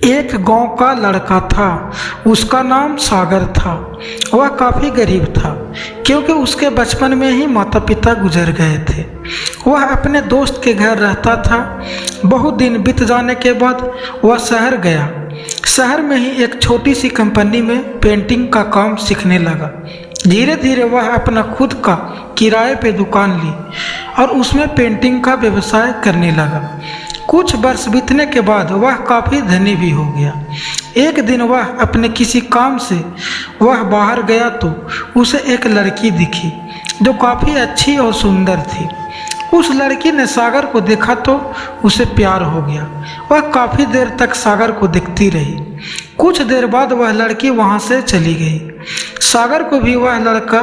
एक गांव का लड़का था। उसका नाम सागर था। वह काफ़ी गरीब था क्योंकि उसके बचपन में ही माता पिता गुजर गए थे। वह अपने दोस्त के घर रहता था। बहुत दिन बीत जाने के बाद वह शहर गया। शहर में ही एक छोटी सी कंपनी में पेंटिंग का काम सीखने लगा। धीरे धीरे वह अपना खुद का किराए पे दुकान ली और उसमें पेंटिंग का व्यवसाय करने लगा। कुछ वर्ष बीतने के बाद वह काफ़ी धनी भी हो गया। एक दिन वह अपने किसी काम से वह बाहर गया तो उसे एक लड़की दिखी जो काफ़ी अच्छी और सुंदर थी। उस लड़की ने सागर को देखा तो उसे प्यार हो गया। वह काफ़ी देर तक सागर को देखती रही। कुछ देर बाद वह लड़की वहाँ से चली गई। सागर को भी वह लड़का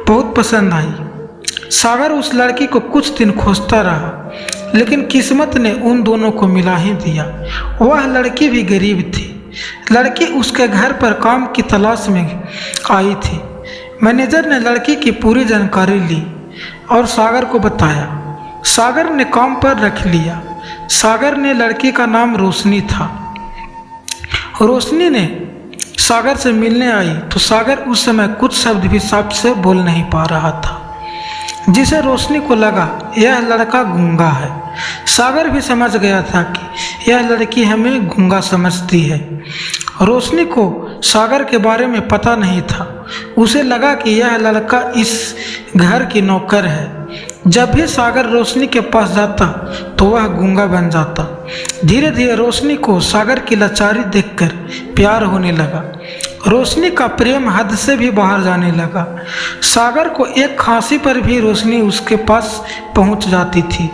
बहुत पसंद आई। सागर उस लड़की को कुछ दिन खोजता रहा लेकिन किस्मत ने उन दोनों को मिला ही दिया। वह लड़की भी गरीब थी। लड़की उसके घर पर काम की तलाश में आई थी। मैनेजर ने लड़की की पूरी जानकारी ली और सागर को बताया। सागर ने काम पर रख लिया। सागर ने लड़की का नाम रोशनी था। रोशनी ने सागर से मिलने आई तो सागर उस समय कुछ शब्द भी साफ से बोल नहीं पा रहा था, जिसे रोशनी को लगा यह लड़का गूंगा है। सागर भी समझ गया था कि यह लड़की हमें गूंगा समझती है। रोशनी को सागर के बारे में पता नहीं था। उसे लगा कि यह लड़का इस घर की नौकर है। जब भी सागर रोशनी के पास जाता तो वह गूंगा बन जाता। धीरे धीरे रोशनी को सागर की लाचारी देखकर प्यार होने लगा। रोशनी का प्रेम हद से भी बाहर जाने लगा। सागर को एक खांसी पर भी रोशनी उसके पास पहुंच जाती थी।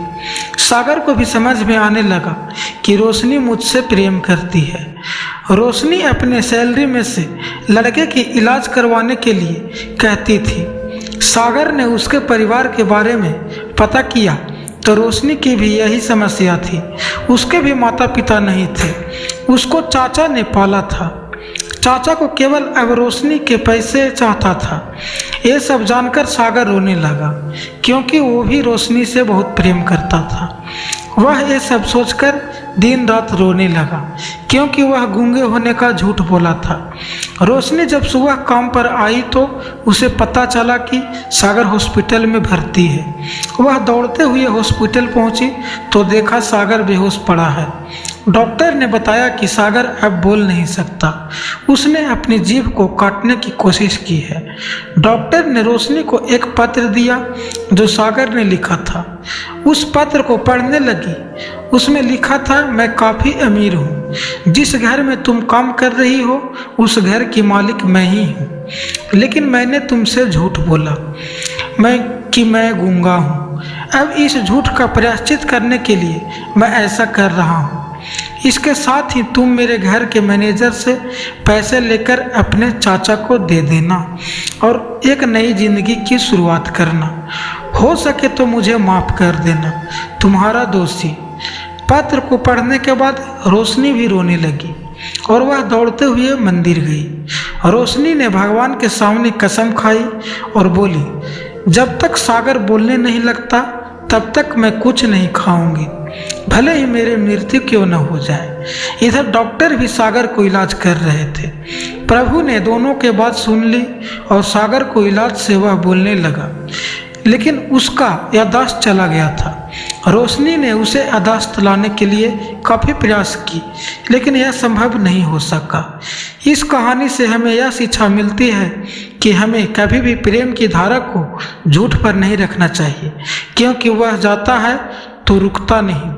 सागर को भी समझ में आने लगा कि रोशनी मुझसे प्रेम करती है। रोशनी अपने सैलरी में से लड़के की इलाज करवाने के लिए कहती थी। सागर ने उसके परिवार के बारे में पता किया तो रोशनी की भी यही समस्या थी। उसके भी माता पिता नहीं थे। उसको चाचा ने पाला था। चाचा को केवल अब रोशनी के पैसे चाहता था। ये सब जानकर सागर रोने लगा क्योंकि वो भी रोशनी से बहुत प्रेम करता था। वह ये सब सोचकर दिन रात रोने लगा क्योंकि वह गूंगे होने का झूठ बोला था। रोशनी जब सुबह काम पर आई तो उसे पता चला कि सागर हॉस्पिटल में भर्ती है। वह दौड़ते हुए हॉस्पिटल पहुंची तो देखा सागर बेहोश पड़ा है। डॉक्टर ने बताया कि सागर अब बोल नहीं सकता। उसने अपनी जीभ को काटने की कोशिश की है। डॉक्टर ने रोशनी को एक पत्र दिया जो सागर ने लिखा था। उस पत्र को पढ़ने लगी। उसमें लिखा था, मैं काफ़ी अमीर हूँ। जिस घर में तुम काम कर रही हो उस घर की मालिक मैं ही हूँ, लेकिन मैंने तुमसे झूठ बोला मैं गूंगा हूँ। अब इस झूठ का प्रायश्चित करने के लिए मैं ऐसा कर रहा हूँ। इसके साथ ही तुम मेरे घर के मैनेजर से पैसे लेकर अपने चाचा को दे देना और एक नई जिंदगी की शुरुआत करना। हो सके तो मुझे माफ़ कर देना। तुम्हारा दोषी। पत्र को पढ़ने के बाद रोशनी भी रोने लगी और वह दौड़ते हुए मंदिर गई। रोशनी ने भगवान के सामने कसम खाई और बोली, जब तक सागर बोलने नहीं लगता तब तक मैं कुछ नहीं खाऊंगी, भले ही मेरे मृत्यु क्यों न हो जाए। इधर डॉक्टर भी सागर को इलाज कर रहे थे। प्रभु ने दोनों के बात सुन ली और सागर को इलाज से वह बोलने लगा, लेकिन उसका याददाश्त चला गया था। रोशनी ने उसे याददाश्त लाने के लिए काफ़ी प्रयास की लेकिन यह संभव नहीं हो सका। इस कहानी से हमें यह शिक्षा मिलती है कि हमें कभी भी प्रेम की धारा को झूठ पर नहीं रखना चाहिए क्योंकि वह जाता है तो रुकता नहीं।